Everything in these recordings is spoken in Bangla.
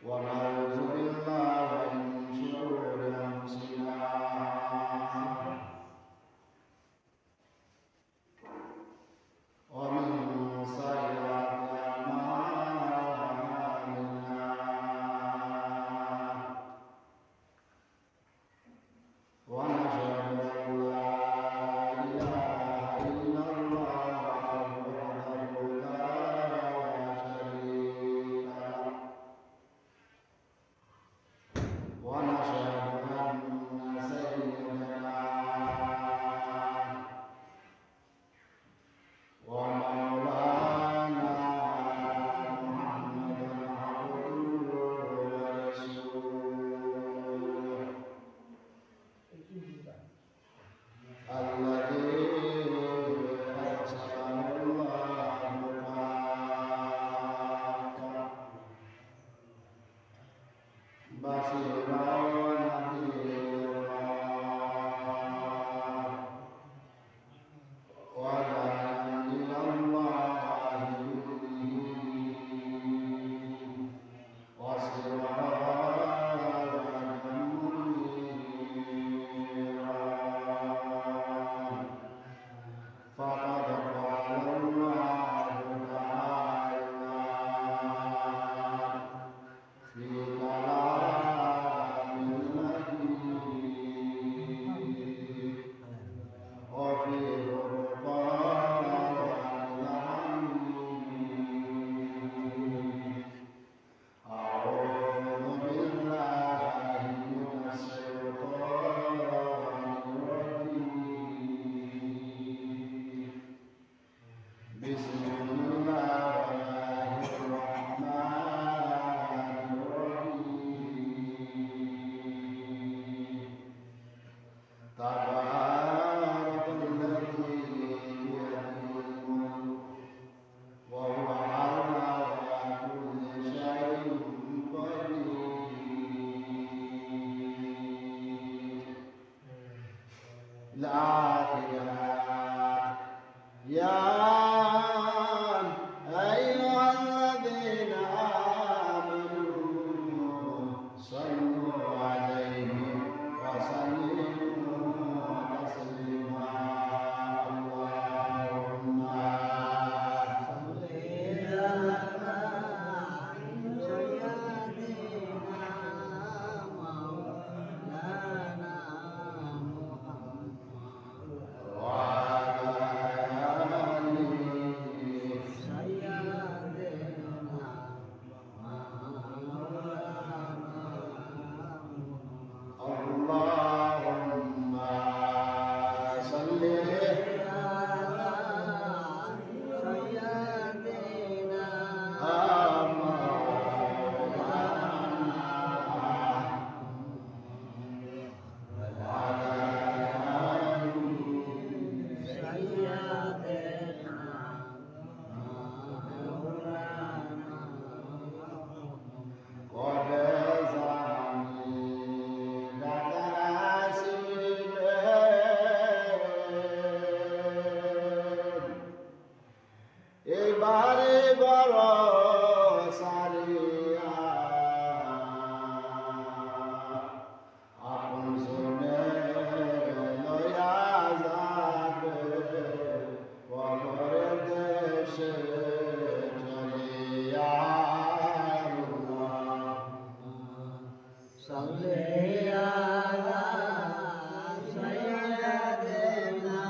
ونعوذ بالله من شرور أنفسنا ومن سيئات أعمالنا ونشهد أن لا إله إلا الله وحده لا شريك له ونشهد أن سيدنا ومولانا محمدا عبده ورسوله الذي أرسله الله كافة بشيرا ونذيرا وداعيا إلى الله بإذنه وسراجا منيرا فقد قال الله تعالى في كلام المجيد وفي فرقان الحميد أعوذ بالله من الشيطان الرجيم بسم الله الرحمن الرحيم تبارك الذي بيده الملك وهو على كل شيء قدير العاديات يا أيها الذين آمنوا صلوا عليه وسلموا تسليما اللهم صل على سيدنا مولانا محمد وعلى آله سيدنا اللهم صل على سيدنا এবারে বড় সারিয়া আপন শুনে লয়া যাবে বড় দেশে চলিয়া সাল্লিয়া সাইয়্যিদানা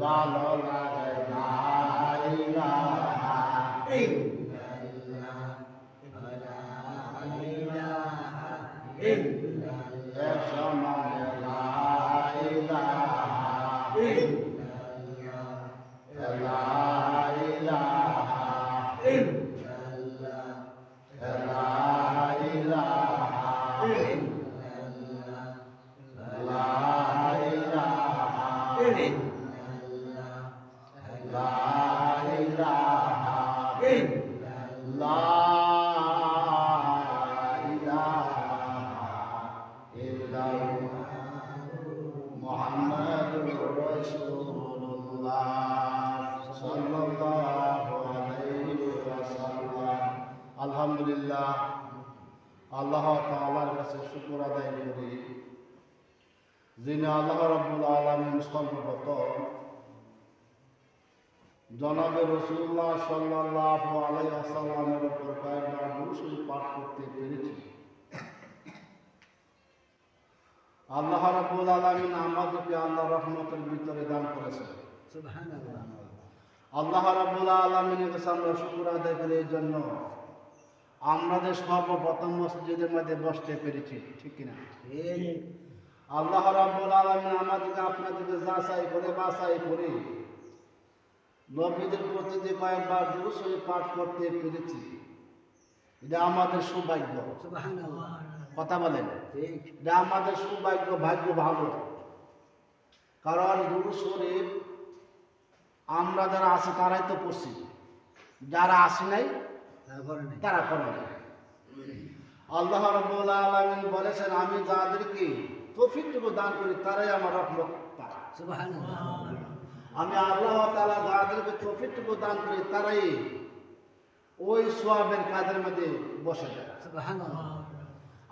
ভালো লাগে না ইলাহা ইল্লাল্লাহ লা ইলাহা ইল্লাল্লাহ লা ইলাহা ইল্লাল্লাহ মুহাম্মাদুর রাসূলুল্লাহ সাল্লাল্লাহু আলাইহি ওয়াসাল্লাম। আলহামদুলিল্লাহ, আল্লাহ তাআলার কাছে শুকর আদায় করি, যিনি আল্লাহ রাব্বুল আলামিন সর্বপ্রথম জনাবে রাসূলুল্লাহ সাল্লাল্লাহু আলাইহি ওয়াসাল্লামের উপর কয়েকবার দুরূদ শরীফ পাঠ করতে পেরেছি। আল্লাহ রাব্বুল আলামিন আমাদেরকে আল্লাহর রহমতের ভিতরে দান করেছেন। সুবহানাল্লাহ। আল্লাহ রাব্বুল আলামিনের কাছে আমরা শুকর আদায় করি এই জন্য আমরা যে সর্বপ্রথম মসজিদের মধ্যে বসতে পেরেছি, ঠিক কিনা? আল্লাহ রাব্বুল আলামিন আমাদেরকে আপনাদেরকে যাচাই করে বাছাই করে নবীদের প্রতি যে কয়েকবার দুরূদ শরীফ পাঠ করতে পেরেছি, এটা আমাদের সৌভাগ্য। সুবহানাল্লাহ। কথা বলেন, এটা আমাদের সৌভাগ্য, ভাগ্য ভালো। কারণ দুরূদ শরীফ আমরা যারা আছি তারাই তো পড়ছি, যারা আসি নাই তারা করে নাই। আল্লাহ রাব্বুল আলামিন বলেছেন, আমি যাদেরকে তৌফিকটুকু দান করি তারাই আমার রহমত পায়। সুবহানাল্লাহ। আমি আল্লাহ তাআলা যাদেরকে তৌফিকটুকু দান করি তারাই ওই সওয়াবের কাজের মধ্যে বসে যায়। সুবহানাল্লাহ।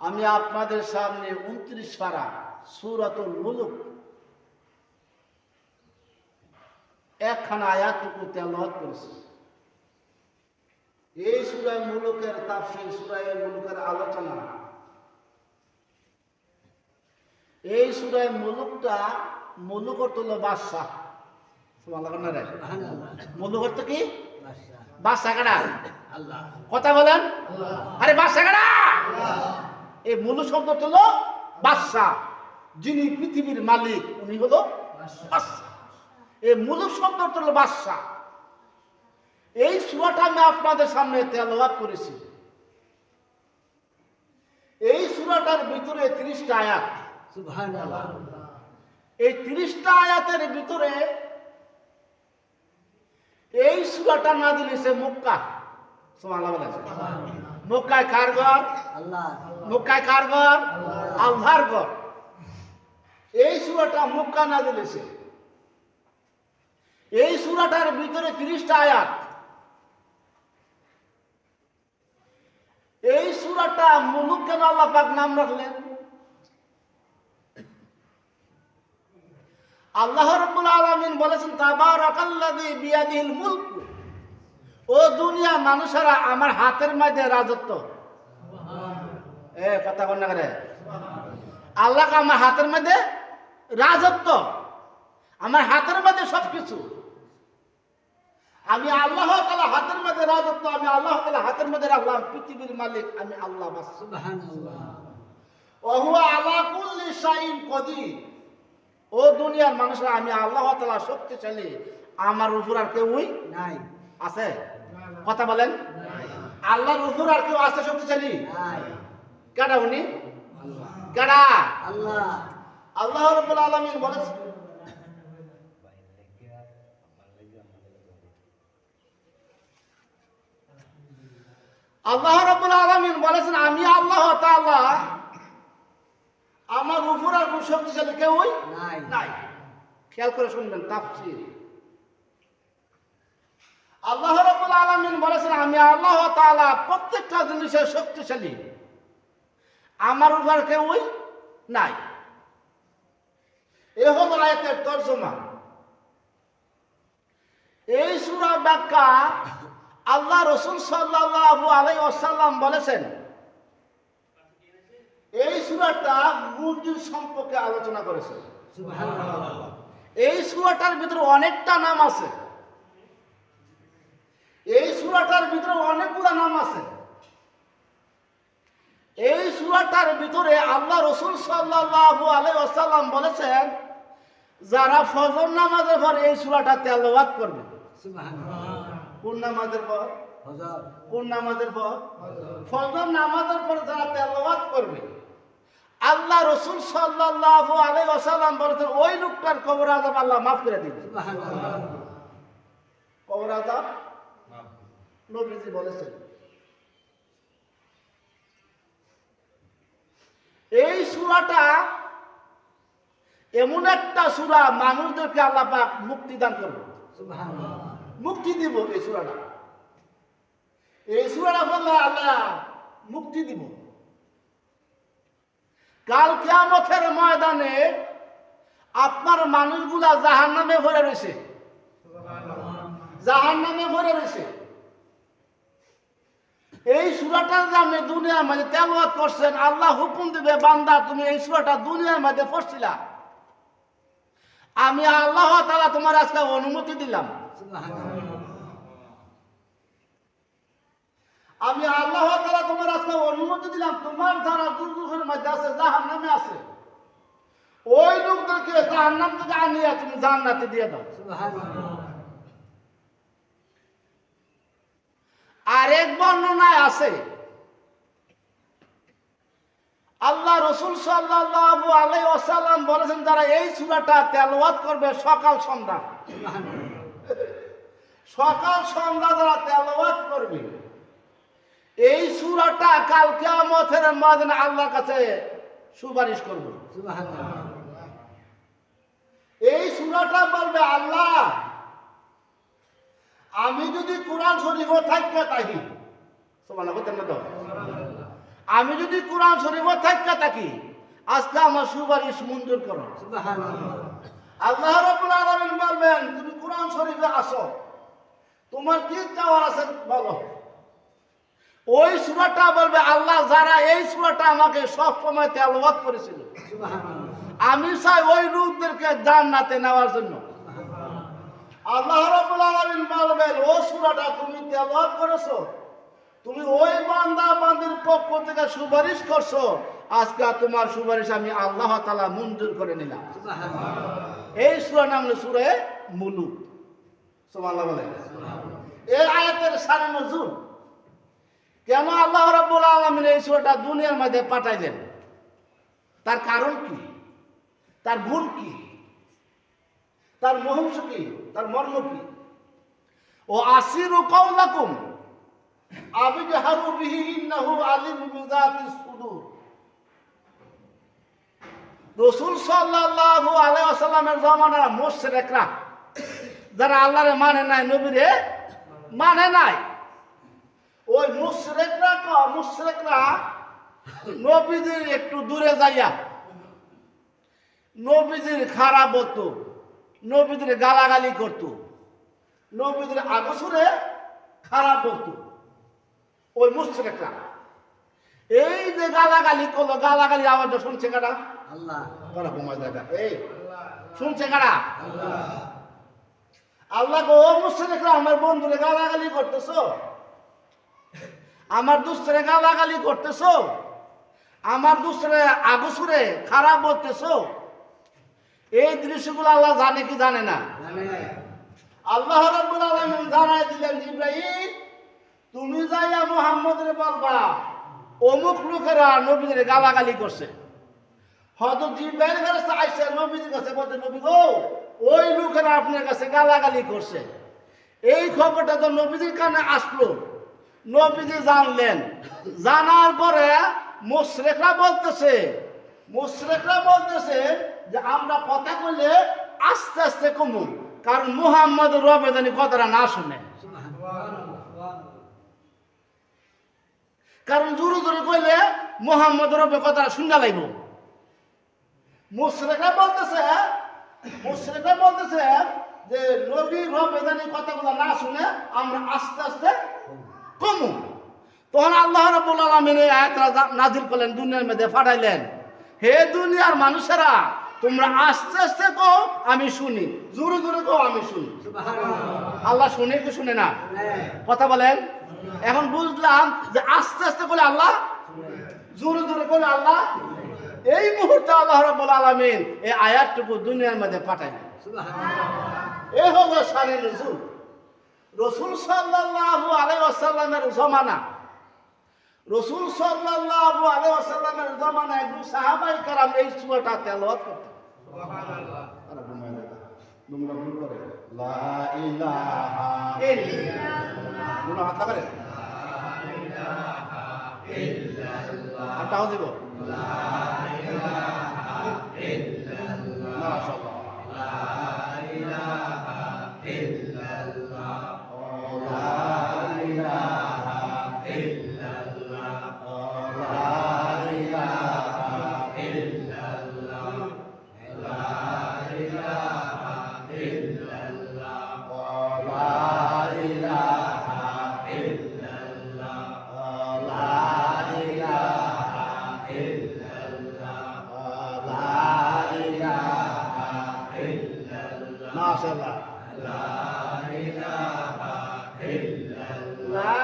আমি আপনাদের সামনে 29 পারা সূরাতুল মুলক একখানা আয়াতটুকু তেলাওয়াত করেছি। এই সূরা মুলুকের তাফসীর, সূরা মুলুকের আলোচনা। এই সূরা মুলুকটা, মুলুক অর্থ হলো বাদশা। সুবহানাল্লাহ। মুলুক অর্থ কি? বাদশা। কারা? আল্লাহ। কথা বলেন, আরে বাদশা কারা? এই মুলুক শব্দ হলো বাদশা, যিনি পৃথিবীর মালিক উনি হলো বাদশা। এই মুলুক শব্দ হলো বাদশা। এই সূরাটা আমি আপনাদের সামনে তেলাওয়াত করেছি। এই সূরাটার ভিতরে 30টা আয়াত। সুবহানাল্লাহ। এই 30টা আয়াতের ভিতরে এই সূরাটা নাযিল হয়েছে মক্কা। সুবহানাল্লাহ। মক্কায় কার ঘর? আল্লাহ। মক্কায় কার ঘর? আল্লাহর ঘর। এই সূরাটা মক্কা নাযিল হয়েছে। এই সূরাটার ভিতরে 30টা আয়াত। এই সূরাটা মুলুক কেন আল্লাহ পাক নাম রাখলেন? আল্লাহ রাব্বুল আলামিন বলেছেন, তাবারাকাল্লাযী বিয়াদিহিল মুলক। ও দুনিয়া মানুষেরা, আমার হাতের মধ্যে রাজত্ব। কথা বল না করে। আল্লাহ আমার হাতের মধ্যে রাজত্ব, আমার হাতের মধ্যে সবকিছু। আমি আল্লাহ তাআলা হাতের মধ্যে রাজত্ব, আমি আল্লাহ তাআলা হাতের মধ্যে রাখলাম পৃথিবীর মালিক আমি আল্লাহ। সুবহানাল্লাহ। ওয়া হুয়া আলা কুল্লি শাইইন কদির। ও দুনিয়ার মানুষরা, আমি আল্লাহ তাআলা শক্তিশালী, আমার উপর আর কেউই নাই। আছে? কথা বলেন। আল্লাহর উপর আর কেউ আছে শক্তিশালী? নাই। কেডা উনি? আল্লাহ। কেডা? আল্লাহ। আল্লাহ রাব্বুল আলামিন বলেছেন, আল্লাহ রাব্বুল আলামিন বলেছেন, আমি আল্লাহ তাআলা, আমার উপর আর কোন শক্তিশালী কেউই নাই। খেয়াল করে শুনবেন তাফসীর। আল্লাহ রাব্বুল আলামিন বলেছেন, আমি আল্লাহ তাআলা প্রত্যেকটা জিনিসের শক্তিশালী, আমার উপর কেউই নাই। এ হলো আয়াতের তরজমা। এই সূরা ব্যাখ্যা আল্লাহ রাসূল সাল্লাল্লাহু আলাইহি ওয়াসাল্লাম বলেছেন, এই সূরাটা মুরগির সম্পর্কে আলোচনা করেছে। সুবহানাল্লাহ। এই সূরাটার ভিতরে অনেকটা নাম আছে। এই সূরাটার ভিতরে অনেকগুলো নাম আছে। এই সূরাটার ভিতরে আল্লাহ রাসূল সাল্লাল্লাহু আলাইহি ওয়াসাল্লাম বলেছেন, যারা ফজর নামাজের পর এই সূরাটা তেলাওয়াত করবে। সুবহানাল্লাহ। কোন নামাজের পর? ফজর। কোন নামাজের পর? ফজর নামাজের পর যারা তেলাওয়াত করবে, আল্লাহ রসুল সাল্লাল্লাহু আলাইহি ওয়াসাল্লাম বলেছেন ওই লোকটার কবর আযাব আল্লাহ মাফ করে দিবেন। সুবহানাল্লাহ। কবর আযাব নবীজি বলেছেন। এই সূরাটা এমন একটা সূরা মানুষদেরকে আল্লাহ পাক মুক্তি দান করবে। সুবহানাল্লাহ। মুক্তি দিব এই সূরাটা। এই সূরাটা বললে আল্লাহ মুক্তি দিব। কাল কিয়ামতের ময়দানে আপনার মানুষগুলা জাহান্নামে ভরে রয়েছে। জাহান্নামে ভরে রয়েছে। এই সূরাটা যে আপনি দুনিয়ার মধ্যে তেলাওয়াত করছেন, আল্লাহ হুকুম দিবে বান্দা তুমি এই সূরাটা দুনিয়ার মধ্যে পড়ছিলা, আমি আল্লাহ তাআলা তোমার আজকে অনুমতি দিলাম। আমি আল্লাহ তাআলা তোমার আজকে অনুমতি দিলাম, তোমার যারা দুর্যোগের মধ্যে আছে, জাহান্নামে আছে, ওই লোকদেরকে জাহান্নাম থেকে আনিয়ে তুমি জান্নাতে দিয়ে দাও। সুবহানাল্লাহ। আরেক বর্ণনায় আছে আল্লাহ রাসূল সাল্লাল্লাহু আলাইহি ওয়াসাল্লাম বলেছেন যারা এই সূরাটা তেলাওয়াত করবে সকাল সন্ধ্যা, সকাল সন্ধ্যা যারা তেলাওয়াত করবে এই সূরাটা কাল কিয়ামতের ময়দানে আল্লাহর কাছে সুপারিশ করবে। সুবহানাল্লাহ। এই সূরাটা বলবে আল্লাহ আমি যদি কোরআন শরীফও থাকতে থাকি, সুবহানাল্লাহ বলতেন না তো, আমি যদি কোরআন শরীফও থাকতে থাকি আজকে আমার সুপারিশ মঞ্জুর করো। সুবহানাল্লাহ। আল্লাহ রাব্বুল আলামিন বলবেন তুমি কোরআন শরীফে আসো, তোমার কি চাওয়ার আছে বলো। ওই সূরাটা বলবে আল্লাহ যারা এই সূরাটা আমাকে সব সময় তেলাওয়াত করেছিল, সুবহানাল্লাহ, আমি চাই ওই লোকদেরকে জান্নাতে নেওয়ার জন্য। আল্লাহ রাব্বুল আলামিন বলবেন ও সূরাটা তুমি তেলাওয়াত করেছো, তুমি ওই বান্দা বান্দির পক্ষ থেকে সুপারিশ করছো, আজকে তোমার সুপারিশ আমি আল্লাহ তাআলা মঞ্জুর করে নিলাম। সুবহানাল্লাহ। এই সূরার নাম হলো সূরা মুলুক। সুবহানাল্লাহ বলেন। এই আয়াতের শানে নজুল কেন আল্লাহ রাব্বুল আলামিন এই সূরাটা দুনিয়ার মধ্যে পাঠাইলেন, তার কারণ কি, তার গুণ কি, তার মহংস কি, তার মর্ম কি। ও আসিরু কাওলাকুম আবিজহারু বিহি ইন্নাহু আলিমু বিযাতিস সুদূর। রাসূল সাল্লাল্লাহু আলাইহি ওয়াসাল্লামের জামানার মুশরিকরা যারা আল্লাহরে মানে নাই, নবীরে মানে নাই, ওই মুশরিকরা নবীজির একটু দূরে যাইয়া নবীজির খারাপ বলতো, নবীজির গালাগালি করতো, নবীজির আগসুরে খারাপ বলতো। ওই মুশরিকরা এই যে গালাগালি করলো, গালাগালি আওয়াজটা শুনছে কারা? আল্লাহ। তোরা ঘুমায় দেখা এই শুনছে কারা? আল্লাহ। আল্লাহ গো মুশরিকরা আমার বন্ধুরে গালাগালি করতেছো, আমার দুসরে গালাগালি করতেছো, আমার দুসরে আগসুরে খারাপ বলতেছো। এই দৃশ্যগুলো আল্লাহ জানে কি জানে না? আল্লাহ রাব্বুল আলামিন জানাই দিলেন জিবরাইল তুমি যাইয়া মুহাম্মদের বলবা অমুক লোকেরা নবীদের গালাগালি করছে। হয়তো জিবরাইল কাছে আইসা নবীদের কাছে বলতে নবী গো ওই লোকেরা আপনার কাছে গালাগালি করছে। এই খবরটা তো নবীদের কানে আসলো, নবীজি জানলেন। জানার পরে মুশরিকরা বলতেছে যে আমরা কথা কইলে আস্তে আস্তে কমু, কারণ মুহাম্মদ রবে জানি কথাটা না শুনে। কারণ জোরে জোরে কইলে মুহাম্মদ রবে কথাটা শুনতে লাগব। মুশরিকরা বলতেছে যে নবী রবে জানি কথাগুলো না শুনে আমরা আস্তে আস্তে কমু। তখন আল্লাহ রাব্বুল আলামিন এই আয়াতটা নাযিল করলেন, দুনিয়ার মধ্যে পাঠাইলেন, হে দুনিয়ার মানুষেরা তোমরা আস্তে আস্তে কও আমি শুনি, জোরে জোরে কও আমি শুনি। সুবহানাল্লাহ। আল্লাহ শুনে কি শুনে না? কথা বলেন। এখন বুঝলাম যে আস্তে আস্তে বলে আল্লাহ, জোরে জোরে বলে আল্লাহ। এই মুহূর্তে আল্লাহ রাব্বুল আলামিন এই আয়াতটুকু দুনিয়ার মধ্যে পাঠাইলেন। সুবহানাল্লাহ। এই হলো শানে নজুল। রাসূল সাল্লাল্লাহু আলাইহি ওয়াসাল্লামের জামানা রাসূল সাল্লাল্লাহু আলাইহি ওয়াসাল্লামের জামানায় একজন সাহাবায়ে কেরাম এই সূরাটা তেলাওয়াত করতেন। সুবহানাল্লাহ। আর ঘুমায় না। তোমরা ভুল করে লা ইলাহা ইল্লাল্লাহ। গুনাহ হাত করে লা ইলাহা ইল্লাল্লাহ। হাতটাও দিব লা ইলাহা ইল্লাল্লাহ। মাশাআল্লাহ। লা ইলাহা ইল্লাল্লাহ। লা ইলাহা ইল্লাল্লাহ। লা ইলাহা ইল্লাল্লাহ। লা ইলাহা ইল্লাল্লাহ। লা ইলাহা ইল্লাল্লাহ। লা ইলাহা ইল্লাল্লাহ। লা ইলাহা ইল্লাল্লাহ। মাশাআল্লাহ। লা ইলাহা ইল্লাল্লাহ।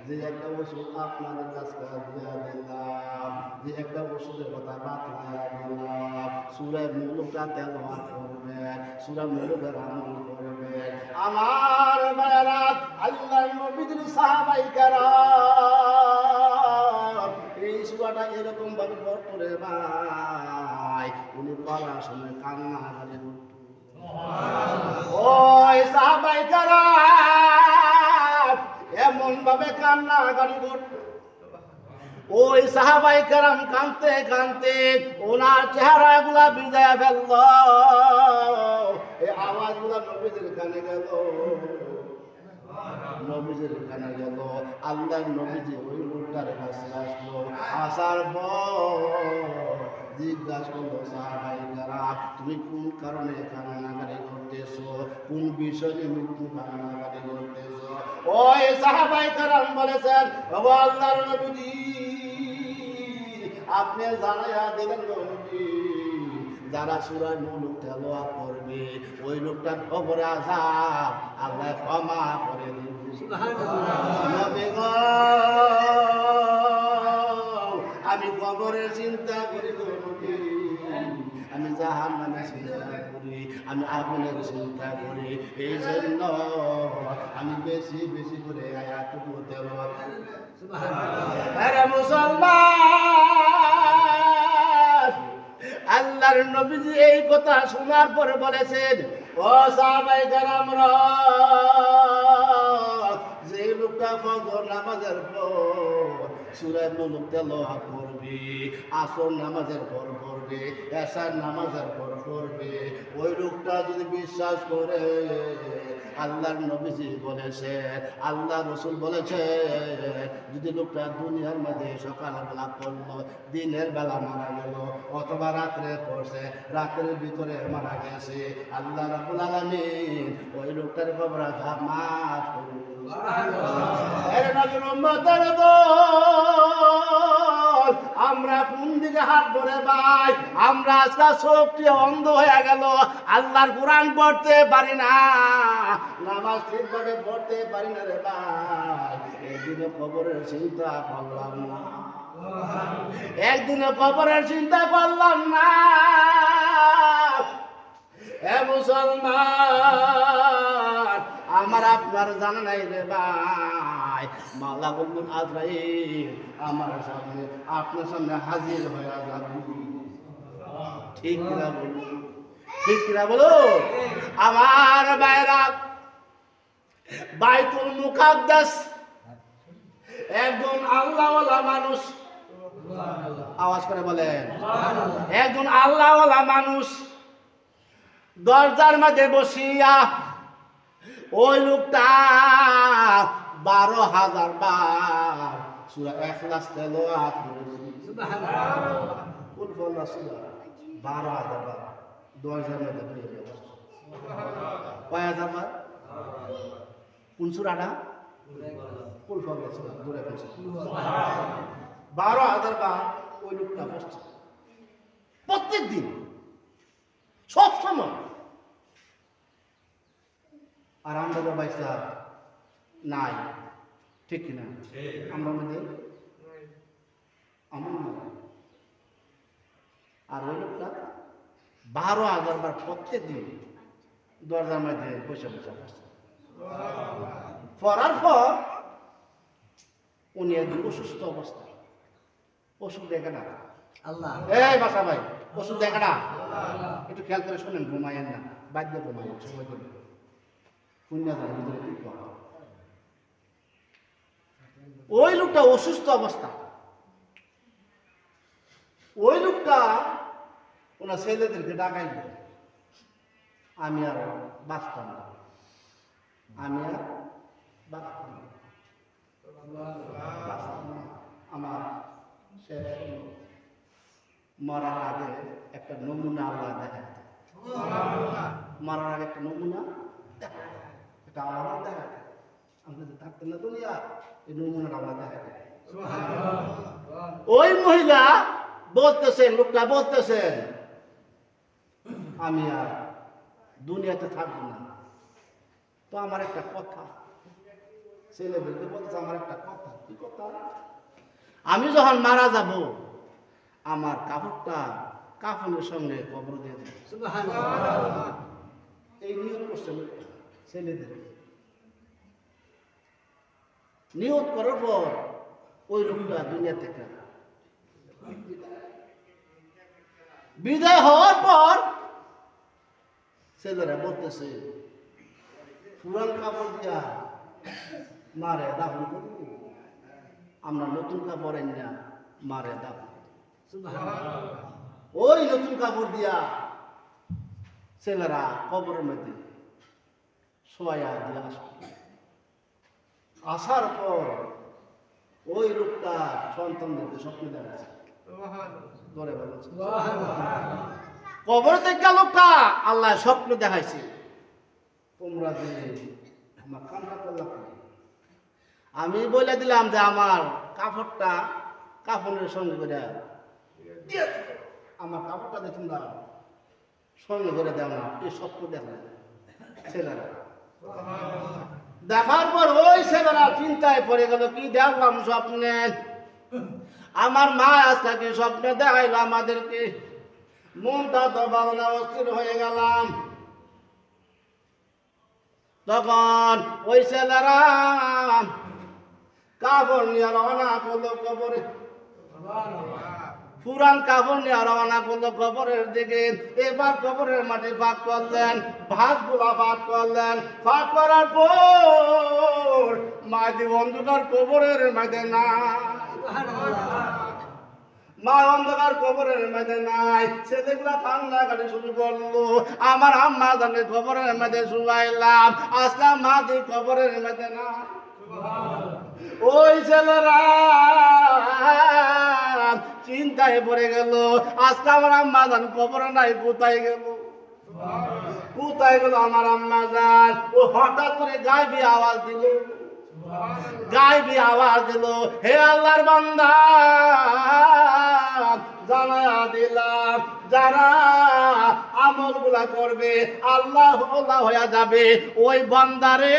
যে একটা ওষুধ আপনাদের কাছে দিয়া দিলাম, যে একটা ওষুধের কথা বাতলাইয়া দিলাম, সূরা মুলুকটা তেলাওয়াত করবেন, সূরা মুলুকের আমল করবেন। আমার ভাইরা, আল্লাহর নবীর সাহাবায়ে কেরাম এই সূরাটা এরকম ভাবে পড়তো রে ভাই, উনি পড়ার সময় কান্নাকাটি করতো। ওই সাহাবায়ে কেরাম এমন ভাবে কান্নাকাটি করতো, ওই সাহাবায়ে কেরাম কাঁদতে কাঁদতে ওনার চেহারা গুলা ভিজায়া ফেলল। এই আওয়াজ গুলা নবীদের কানে গেল, নবীদের কানে গেল। আল্লাহর নবীজি ওই লোকটার কাছে আসলো, আসার পর জিজ্ঞাসা করলো, সাহাবায়ে কেরাম তুমি কোন কারণে কান্নাকাটি করতেছো, কোন বিষয়ে মৃত্যু কান্নাকাটি করতেছো? ওই সাহাবায়ে কেরাম বলেছেন, ওগো আল্লাহর নবীজি আপনি জানাইয়া দিলেন নবী, যারা সূরা মুলুক তেলাওয়াত করবে ওই লোকটার কবরে আযাব আল্লাহ ক্ষমা করে দিবেন। সুবহানাল্লাহ। নবী গো আমি কবরের চিন্তা করি গো নবী, আমি জাহান্নামের চিন্তা করি, আমি আগুনের চিন্তা করি, এই জন্য আমি বেশি বেশি করে আয়াতটুকু তেলাওয়াত করি। সুবহানাল্লাহ। আরে মুসলমান, আল্লাহর নবীজি এই কথা শোনার পরে বলেছেন, ও সাহাবায়ে কেরামরা, যে লোকটা ফজর নামাজের পর সূরা মুলুক তেলাওয়াত করবে, আসর নামাজের পর করবে, এশার নামাজের পর করবে, ওই লোকটা যদি বিশ্বাস করে, আল্লাহর নবীজি বলেছে, আল্লাহ রাসূল বলেছে, যদি লোকটা দুনিয়ার মধ্যে সকালবেলা পড়লো, দিনের বেলা মারা গেল, অথবা রাত্রে পড়ছে, রাতের ভিতরে মারা গেছে, আল্লাহ রাব্বুল আলামিন ওই লোকটার কবর আযাব মাফ করে দিবেন। সুবহানাল্লাহ। এর নবীর উম্মতের দল, আমরা কোন দিকে হাত ধরে ভাই? আমরা আজকে চোখটি অন্ধ হয়ে গেল, আল্লাহর কোরআন পড়তে পারি না, নামাজ ঠিকভাবে পড়তে পারি না রে ভাই। একদিনে কবরের চিন্তা করলাম না, একদিনে কবরের চিন্তা করলাম না। এ মুসলমান, আমার আপনার জানা নাই রে ভাই, মালাকুল আজরাইল আমার সামনে আপনার সামনে হাজির হয়ে যাবে। ঠিক কিনা বলুন, ঠিক কিনা বলুন আমার ভাইরা? বাইতুল মুকাদ্দাস একজন আল্লাহওয়ালা মানুষ, আওয়াজ করে বলেন, একজন আল্লাহওয়ালা মানুষ দরজার মাঝে বসিয়া ওই লোকটা 12,000 বার সূরা ইখলাস তেলাওয়াত করেছে। সুবহানাল্লাহ। কোন বলা সূরা 12,000 বার, 10,000 মধ্যে পড়ে গেল। কয় হাজার বার? কোন সূরাটা? কোন বলা সূরা দূরে পড়ছে। 12,000 বার ওই লোকটা পড়ছে প্রত্যেক দিন, সব সময়। আর আমরা বাইসা নাই, ঠিক কিনা? আমরা মধ্যে আমার না। আর ওই লোকটা 12,000 বার প্রত্যেক দিন দরজার মধ্যে বসে বসে বসে পড়ার পর উনি একদিন অসুস্থ অবস্থা, ওষুধ দেখে না। আল্লাহ এই বাসা ভাই, ওষুধ দেখে না, একটু খেয়াল করে শোনেন, ঘুমায়েন না, বাধ্য ঘুমায়েন সময় করে পুণ্য জানে ভিতরে কি করে। ওই লোকটা অসুস্থ অবস্থা, ওই লোকটা ওনার ছেলেদেরকে ডাকাইল, আমি আর বাঁচতাম না, আমি আর বাঁচতাম না, আমার শেষ মরার আগে একটা নমুনা আল্লাহ দেখা, মরার আগে একটা নমুনা দেখা, এটা আল্লাহ দেখা, আমরা যে থাকতেন না দুনিয়া, এই নমুনাটা আল্লাহ দেখা। ওই মহিলা বলতেছেন, লোকটা বলতেছেন, আমি আর দুনিয়াতে থাকবো না। তো আমার একটা কথা, ছেলেদেরকে বলতেছে আমার একটা কথা, কি কথা? আমি যখন মারা যাব আমার কাপড়টা কাফনের সঙ্গে কবর দিয়ে দেব। এই নিয়ত করছে ছেলেদের। নিয়ত করার পর ওই লোকটা দুনিয়া থেকে বিদায় হওয়ার পর ছেলেরা বলতেছে পুরান কাপড় দিয়া মারে দাফন করব, আমরা নতুন কাপড় এনে মারে দাফন। ওই নতুন কাপড় দিয়া ছেলেরা কবরের মধ্যে শোয়া দিয়ে আসবে। আসার পর ওই লোকটা সন্তানদেরকে স্বপ্ন দেখাচ্ছে, কবর থেকে লোকটা আল্লাহ স্বপ্ন দেখাইছে, তোমরা যে আমার কামটা করলাম, আমি বলে দিলাম যে আমার কাপড়টা কাফনের সঙ্গে করে আমার কাপড়টা দেখুন না সঙ্গে করে দেও না, এই স্বপ্ন দেখলেন ছেলেরা। দেখার পর ওই ছেলেরা চিন্তায় পড়ে গেল, কি দেখলাম স্বপ্নে, আমার মা আজকে স্বপ্নে দেখাইল আমাদেরকে, মনটা তো ভালো না, অস্থির হয়ে গেলাম। তখন ওই ছেলেরা কাপড় নিয়ে রওনা করলো কবরে, পুরান কাপড় নিয়ে রওনা করলো কবরের দিকে। এবার কবরের মাটি ফাঁক করলেন, ভাতগুলা ফাঁক করলেন, ফাঁক করার পর মাটি অন্ধকার কবরের মাঝে না, মা অন্ধকার কবরের মধ্যে নাই। ছেলেগুলা ঠান্ডা কাটে শুরু করলো, আমার আম্মা জানে কবরের মধ্যে শুয়াইলাম, আসলাম মাটি কবরের মধ্যে না। ওই ছেলেরা চিন্তায় পড়ে গেল, আজকে আমার আম্মা জান কবরে নাই, কোথায় গেল, কোথায় গেল আমার আম্মা জান? ও হঠাৎ করে গায়েবী আওয়াজ দিল, গায়েবী আওয়াজ দিল, হে আল্লাহর বান্দা জানায়া দিলাম, যারা আমল গুলা করবে আল্লাহ আল্লাহ হয়ে যাবে, ওই বান্দারে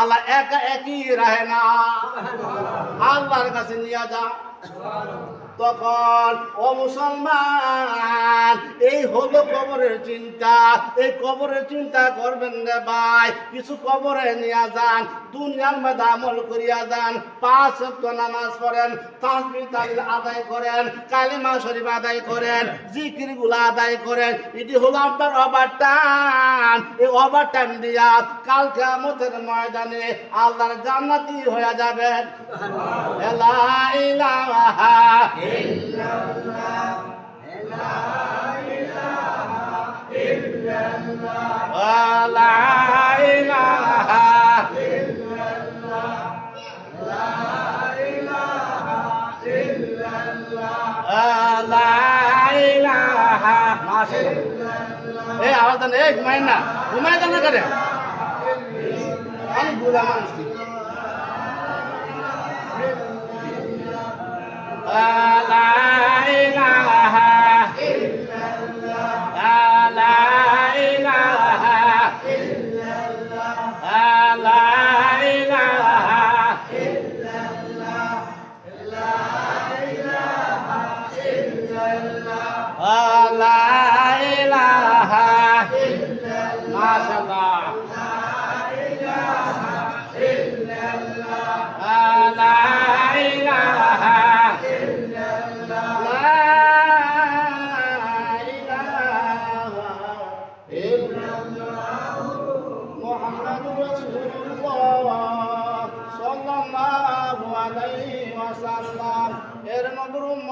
আল্লাহ একা একই রাহে না, আল্লাহর কাছে নিয়ে যা। তখন ও মুসলমান, এই হলো কবরের চিন্তা, এই কবরের চিন্তা করবেন রে ভাই, কিছু কবরে নিয়ে যান, দুনিয়ার মধ্যে আমল করিয়া যান, 5 ওয়াক্ত নামাজ পড়েন, তাসবিহ তাহলিল আদায় করেন, কালিমা শরীফ আদায় করেন, জিকিরগুলো আদায় করেন, এটি হলো আপনার ওভারটাইম। এই ওভারটাইম দিয়া কাল কিয়ামতের ময়দানে আল্লাহর জান্নাতি হয়ে যাবেন। লা ইলাহা ইল্লাল্লাহ, লা ইলাহা ইল্লাল্লাহ, লা ইলাহা ইল্লাল্লাহ, লা ইলাহা ইল্লাল্লাহ, লা ইলাহা মাশাআল্লাহ। এই আওয়াজ দেন, এই ঘুমায় না, ঘুমায় কেন করে? আমি বুড়া মানুষ, লা ইলাহা ইল্লাল্লাহ, লা ইলাহা ইল্লাল্লাহ, লা ইলাহা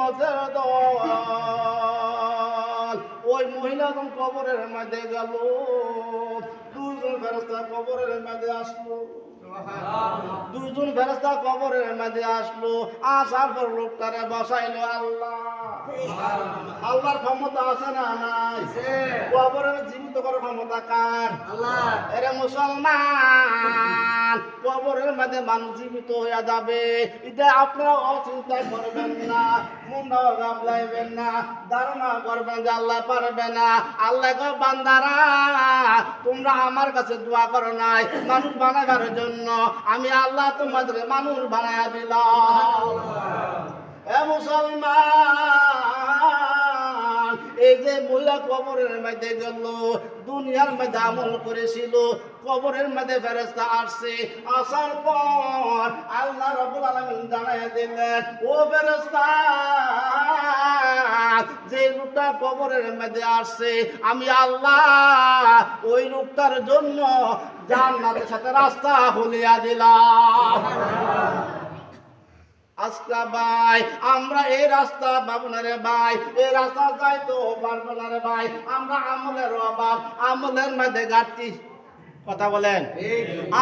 উম্মতের দল ওই মহিলা যখন কবরের মধ্যে গেল, দুজন ফেরেশতা কবরের মধ্যে আসলো, দুজন ফেরেশতা কবরের মধ্যে আসলো। আসার পর লোকটারে বসাইলো। আল্লাহর ক্ষমতা আছে না নাই? কবরের জীবিত করার ক্ষমতা কার? আল্লাহ। এরে মুসলমান, কবরের মধ্যে মানুষ জীবিত হয়ে যাবে, এটা আপনারা অচিন্তা করবেন না, মনটাও গাবলাইবেন না, ধারণা করবেন যে আল্লাহ পারবে না। আল্লাহ কয় বান্দারা তোমরা আমার কাছে দোয়া করো নাই মানুষ বানাবার জন্য, আমি আল্লাহ তোমাদের মানুষ বানায়া দিলাম। এ মুসলমান, এই যে মহিলা কবরের মধ্যে গেল, দুনিয়ার মধ্যে আমল করেছিল, কবরের মধ্যে ফেরেশতা আসছে, আসার পর আল্লাহ রাব্বুল আলামিন জানাইয়া দিলেন, ও ফেরেশতা, যে লোকটা কবরের মধ্যে আসছে আমি আল্লাহ ওই লোকটার জন্য জান্নাতের সাথে রাস্তা খুলিয়া দিলাম। আজকা ভাই আমরা এই রাস্তা পাবো না রে ভাই, এই রাস্তা যাইতো পারবো না রে ভাই, আমরা আমলের অভাব, আমলের মধ্যে ঘাটতি। কথা বলেন,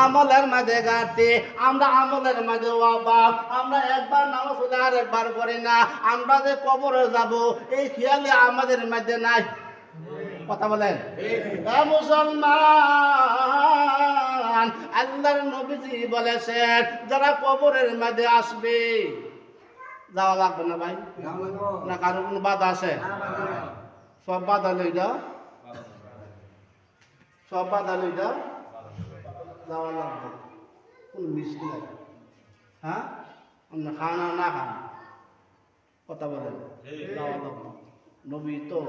আমলের মাঝে ঘাটতি, আমরা আমলের মাঝে অভাব, আমরা একবার নামাজ পড়লে আর একবার করি না, আমরা যে কবরে যাব এই খেয়ালে আমাদের মাঝে নাই। কথা বলেন, মুসলমান, আল্লাহর নবীজি বলেছেন যারা কবরের মাঝে আসবে, যাওয়া লাগবে না ভাই? না কারো কোনো বাধা আছে? সব বাধা লই যাও, সব বাধা লই যাও, যাওয়া লাগবে। কোন মিষ্টি লাগে? হ্যাঁ, খানা না খান, কথা বলেন, যাওয়া লাগবে। নবী তো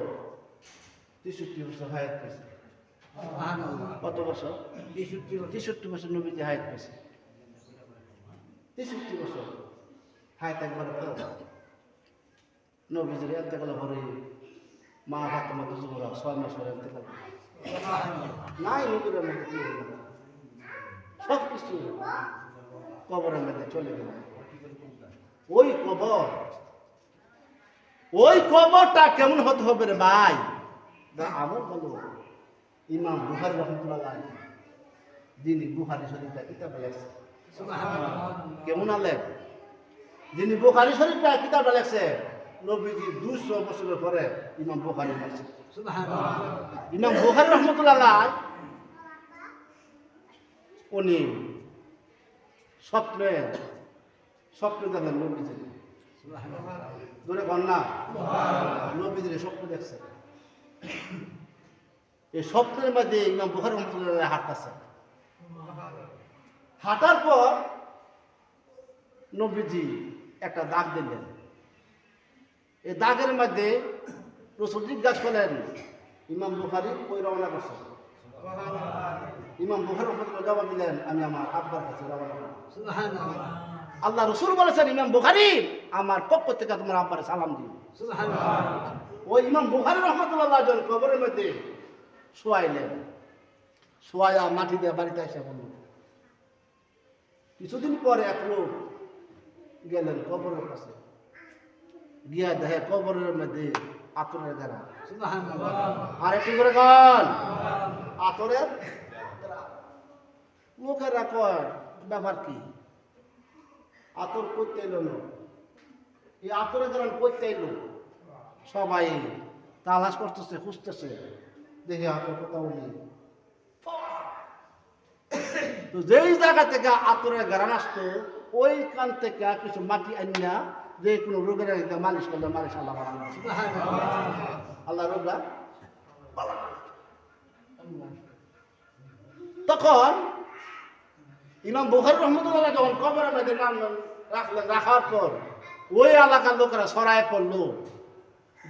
63 বছর হায়াত পেয়েছে। কত বছর? 63 বছর নবীজি হায়াত পেয়েছে। 63 বছর হায়াত একবার নবীজির এতেকাল ভরে মা ফাতেমা দুজোরা 6 মাস পরে এতেকাল নাই। নবীর মধ্যে কি হলো? সব কিছু কবরের মধ্যে চলে গেল। ওই কবর, ওই কবরটা কেমন হতে হবে রে ভাই? আমার বলো, ইমাম বুখারী রাহমাতুল্লাহ আলাইহি, যিনি বুখারী শরীফটা কিতাব লেখছে, কেমন আলেন? যিনি বুখারী শরীফটা কিতাবটা লেখছে, নবীজি 200 বছরের পরে ইমাম বুখারী লেখছে। সুবহানাল্লাহ। ইমাম বুখারী রাহমাতুল্লাহ আলাইহি উনি স্বপ্নে দেখলেন নবীজি। সুবহানাল্লাহ। দূরে কন্যা নবীজির স্বপ্ন দেখছে। এই স্বপ্নের মধ্যে ইমাম বুখারী রাহমাতুল্লাহ হাঁটতেছে। হাঁটার পর নবীজি একটা দাগ দিলেন। এই দাগের মধ্যে রাসূল জিজ্ঞাসা করলেন, ইমাম বুখারী কই রওনা করছেন? ইমাম বুখারী রাহমাতুল্লাহ জবাব দিলেন, আমি আমার আব্বার কাছে রওনা করব। সুবহানাল্লাহ। আল্লাহ রাসূল বলেছেন, ইমাম বুখারী আমার পক্ষ থেকে তোমার আব্বার সালাম দিন। সুবহানাল্লাহ। ওই ইমাম বুখারী রাহমাতুল্লাহ যখন কবরের মধ্যে শোয়াইলেন, শোয়া মাটি দিয়ে বাড়িতে এসে বলল। কিছুদিন পরে এক লোক গেলেন কবরের কাছে, গিয়া দেখে কবরের মধ্যে আতরের গাড়া। আর একটু করে গান আতরের লোকেরা কয় ব্যাপার কি? আতর করতে এলো না, এই আতরের গান করতে এলো। সবাই তালাশ করতেছে, খুঁজতেছে, দেখে আতর কোথাও নেই। তো যেই জায়গা থেকে আতরের গান আসতো ওই কান থেকে কিছু মাটি আনিয়া যে কোনো রোগের মালিশ করলে মালিশ আল্লাহ আল্লাহ রোগা। তখন ইমাম বুখারী রাহমাতুল্লাহ যখন কবরের মধ্যে নামলেন, রাখার পর ওই এলাকার লোকেরা সরায় পড়লো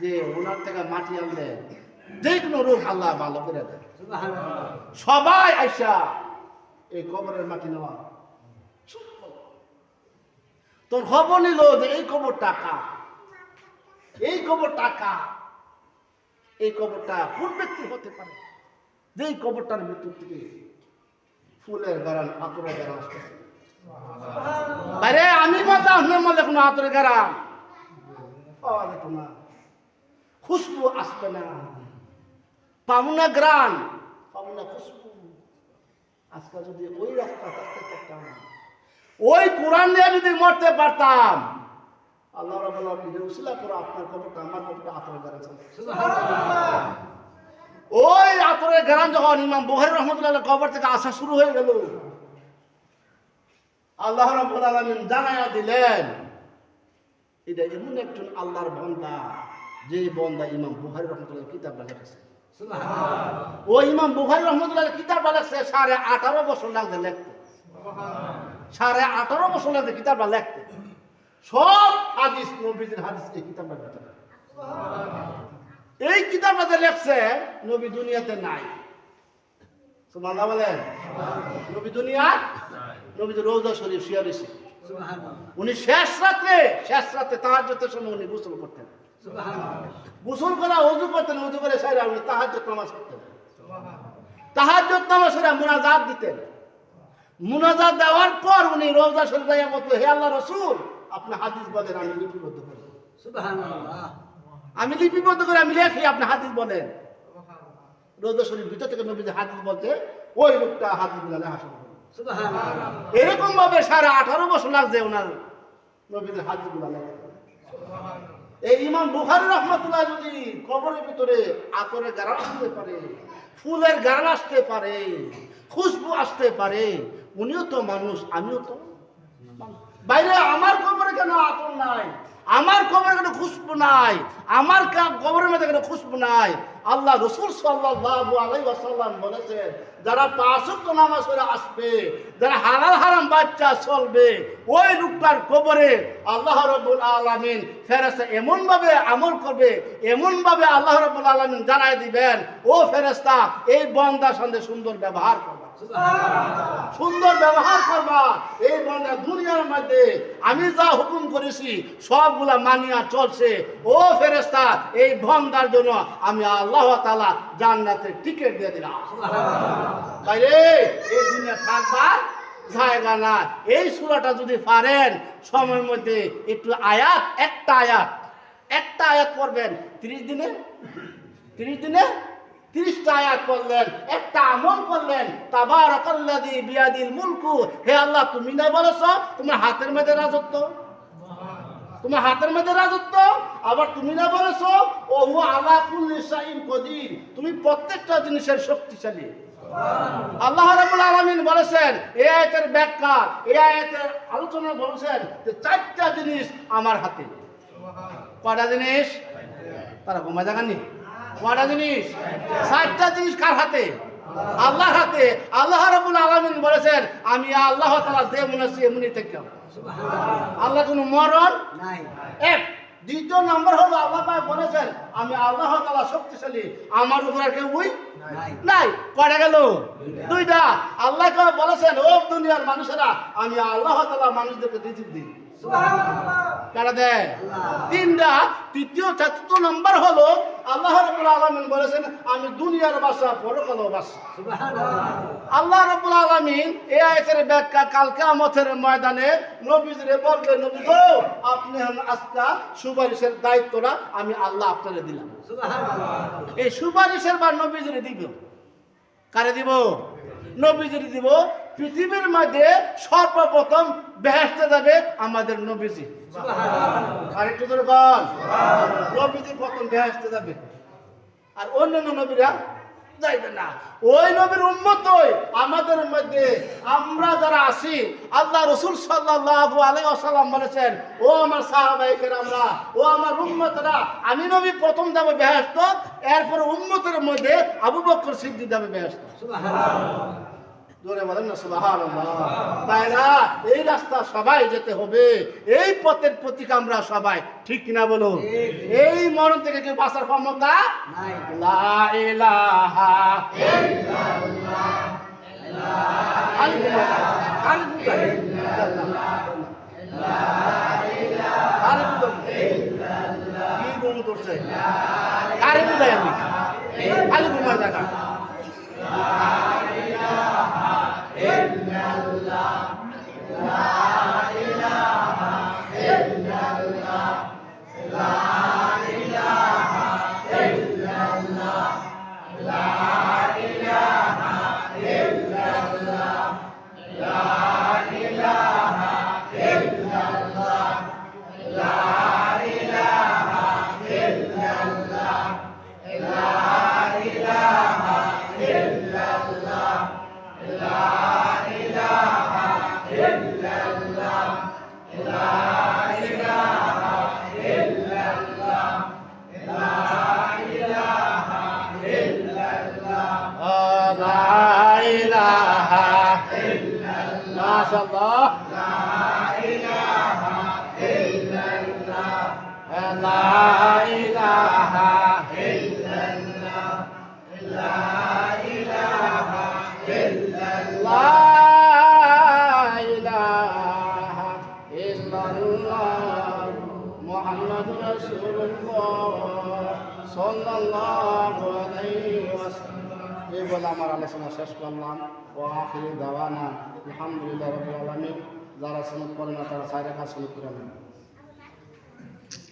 যে ওনার থেকে মাটি আনলে যে কোনো রোগ আল্লাহ ভালো করে দেয়। সবাই আইসা এই কবরের মাটি নেওয়া তোর খবর নিল যে এই কবর টাকা, এই কবর টাকা, এই কবরটা কোন ব্যক্তি হতে পারে যে এই কবরটার মৃত্যু থেকে ফুলের গারান আতরের গারান আসতেছে। বাইরে আমি বলতে আপনার মধ্যে কোনো আতরের গারান পাওয়া যেত না, খুশবু আসবে না, পাবো না গ্রান, পাবো না খুশবু। আজকে যদি ওই রাস্তা থাকতে পারতাম, ওই কোরআন নিয়ে যদি মরতে পারতাম, আল্লাহ রাব্বুল আলামিন উসিলা করে আপনার কবরটা আমার কবরটা আতরের গাড়ি চলে। ওই আতরের গান যখন ইমাম বুখারী রাহমাতুল্লাহ কবর থেকে আসা শুরু হয়ে গেল, আল্লাহ রাব্বুল আলামিন জানায়া দিলেন এটা এমন একজন আল্লাহর বান্দা, যে বান্দা ইমাম বুখারী রাহমাতুল্লাহ কিতাবটা লিখেছে। সুবহানাল্লাহ। ওই ইমাম বুখারী রাহমাতুল্লাহ কিতাবটা লিখছে 18.5 বছর লাগছে লিখতে। 18.5 বছর লাগছে কিতাবটা লিখতে। সব হাদিস নবীজির হাদিস এই কিতাবটা ভিতরে। এই কিতাবটাতে লেখছে নবী দুনিয়াতে নাই। সুবহানাল্লাহ বলেন। নবী দুনিয়ায়, নবী তো রওজা শরীফ শুয়ে রয়েছে। সুবহানাল্লাহ। উনি শেষ রাতে তাহাজ্জুদের সময় উনি গোসল করতেন। সুবহানাল্লাহ। গোসল করা ওযু করতেন, ওযু করে সাইরা উনি তাহাজ্জুদ নামাজ পড়তেন। সুবহানাল্লাহ। তাহাজ্জুদ নামাজে মুনাজাত দিতেন। মুনাজাত দেওয়ার পর উনি রওজা শরীফ যাইয়া বলতেন, হে আল্লাহর রাসূল আপনি হাদিস বলেন, আমি লিপিবদ্ধ করি। সুবহানাল্লাহ। আমি লিপিবদ্ধ করে আমি লিখি, আপনি হাদিস বলেন। রওজা শরীফ ভিতর থেকে নবী যে হাদিস বলতে, ওই লোকটা হাদিস বলে লেখা শুরু করে। সুবহানাল্লাহ। এরকম ভাবে 18.5 বছর লাগছে ওনার নবীদের হাদিস গুলো লেখা। সুবহানাল্লাহ। এই ইমাম বুখারী রাহমাতুল্লাহ যদি কবরের ভিতরে আতরের গারান আসতে পারে, ফুলের গারান আসতে পারে, খুশবু আসতে পারে, উনিও তো মানুষ, আমিও তো বাইরে। আমার কবরে কেন আতর নাই, আমার কবরে কেন খুশবু নাই, আমার কবরের মধ্যে কেন খুশবু নাই? আল্লাহ রাসূল সাল্লাল্লাহু আলাইহি ওয়াসাল্লাম বলেছেন, যারা 5 ওয়াক্ত নামাজ পড়ে আসবে, যারা হালাল হারাম বাচ্চা চলবে, ওই লোকটার কবরে আল্লাহ রাব্বুল আলামিন ফেরেশতা এমন ভাবে আমল করবে, এমন ভাবে আল্লাহ রাব্বুল আলামিন জানায় দিবেন, ও ফেরেশতা এই বান্দার সঙ্গে সুন্দর ব্যবহার করবে। সুন্দর ব্যবহার করবা। এই বান্দা দুনিয়ার মধ্যে আমি যা হুকুম করেছি সবগুলা মানিয়া চলছে, ও ফেরেশতা এই বান্দার জন্য আমি আল্লাহ তাআলা জান্নাতের টিকিট দিয়ে দিলাম। সুবহানাল্লাহ। বাইরে এই দুনিয়া থাকবার জায়গা না। এই সূরাটা যদি পারেন সময়ের মধ্যে একটু আয়াত, একটা আয়াত পড়বেন 30 দিনে 30টা আয়াত পড়লেন, একটা আমল করলেন, তাবারাকাল্লাযী বিয়াদিল মুলকু। হে আল্লাহ তুমি না বলেছো তোমার হাতের মধ্যে রাজত্ব, তোমার হাতের মধ্যে রাজত্ব, আবার তুমি না বলেছো ও হুয়া আলা কুল্লি শাইইন কদির, তুমি প্রত্যেকটা জিনিসের শক্তিশালী। আল্লাহ রাব্বুল আলামিন বলেছেন এই আয়াতের ব্যাখ্যা, এই আয়াতের আলোচনা বলেছেন যে 4টা জিনিস আমার হাতে। কয়টা জিনিস? তারা ঘুমায় জাগাননি। কয়টা জিনিস? 4টা জিনিস কার হাতে? আল্লাহর হাতে। আল্লাহ রাব্বুল আলামিন বলেছেন আমি আল্লাহ তাআলা যেমন আছি এমনই থাকি। সুবহানাল্লাহ। আল্লাহ কোনো মরণ নাই। এক। দ্বিতীয় নম্বর হলো আল্লাহ পাক বলেছেন আমি আল্লাহ তাআলা শক্তিশালী, আমার উপর আর কেউ নাই। কয়টা গেল? 2টা। আল্লাহ বলেছেন ও দুনিয়ার মানুষেরা আমি আল্লাহ তাআলা মানুষদেরকে রিজিক দিই। সুবহানাল্লাহ। কারা দেয়? 3টা। তৃতীয় চতুর্থ নম্বর হলো আল্লাহ রাব্বুল আলামিন বলেছেন আমি দুনিয়ার বাদশা পরকালের বাদশা। সুবহানাল্লাহ। আল্লাহ রাব্বুল আলামিন এই আয়াতের ব্যাখ্যা কাল কিয়ামতের ময়দানে নবীজিরে বলবেন, নবী গো আপনি আজকে সুপারিশের দায়িত্বটা আমি আল্লাহ আপনারে দিলাম। সুবহানাল্লাহ। এই সুপারিশের বার নবীজিরে দিব। কারে দিব? নবীজিরে দিব। পৃথিবীর মধ্যে সর্বপ্রথম বেহেশতে যাবে আমাদের নবীজি। সুবহানাল্লাহ। আরেকটু জোরে বল। সুবহানাল্লাহ। নবীজি প্রথম বেহেশতে যাবে, আর অন্যান্য নবীরা যাইবে না। ওই নবীর উম্মতই আমাদের মধ্যে আমরা যারা আছি, আল্লাহ রাসূল সাল্লাল্লাহু আলাইহি ওয়াসাল্লাম বলেছেন ও আমার সাহাবায়ে কেরামরা, ও আমার উম্মতরা, আমি নবী প্রথম যাব বেহেশত, এরপর উম্মতের মধ্যে আবু বকর সিদ্দিক যাবে বেহেশত। সুবহানাল্লাহ। জোরে বলেন না সুবহানাল্লাহ। তাইরা এই রাস্তা সবাই যেতে হবে, এই পথের প্রতীক আমরা সবাই, ঠিক কিনা বলো? এই মরণ থেকে কি বাঁচার ক্ষমতা নাই। লা ইলাহা ইল্লাল্লাহ, লা ইলাহা ইল্লাল্লাহ, কি গুণ করছে আরে বুঝাই আমি খালি ঘুমায় থাকা। লা ইলাহা ইল্লাল্লাহ, লা মাশাআল্লাহ লা ইলাহা ইল্লাল্লাহ লা ইলাহা ইল্লাল্লাহ লা ইলাহা ইল্লাল্লাহ ইলাহা ইল্লাল্লাহ মুহাম্মাদুর রাসূলুল্লাহ সাল্লাল্লাহু আলাইহি ওয়াসাল্লাম। এই বলে আমার আলোচনা শেষ করলাম। ওয়া আখিরু দাওয়ানা আলহামদুলিল্লাহি রাব্বিল আলামিন। যারা সুন্নাত পড়ে না তারা সাইরা কাজ শুরু করে নেন।